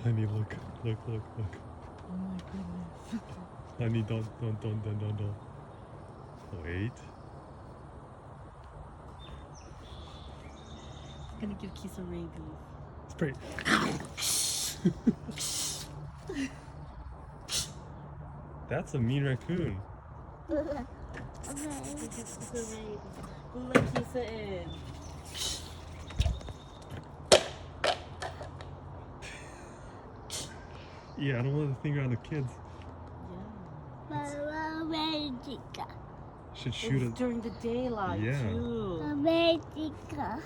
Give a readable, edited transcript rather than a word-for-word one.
Honey, look. Oh my goodness. Honey, don't. Wait. I'm gonna give Kisa rabies. Spray. That's a mean raccoon. Give Kisa rabies. We'll let Kisa in. Yeah, I don't want to finger on the kids. Yeah. Should shoot It's it. during the daylight Yeah. too. America.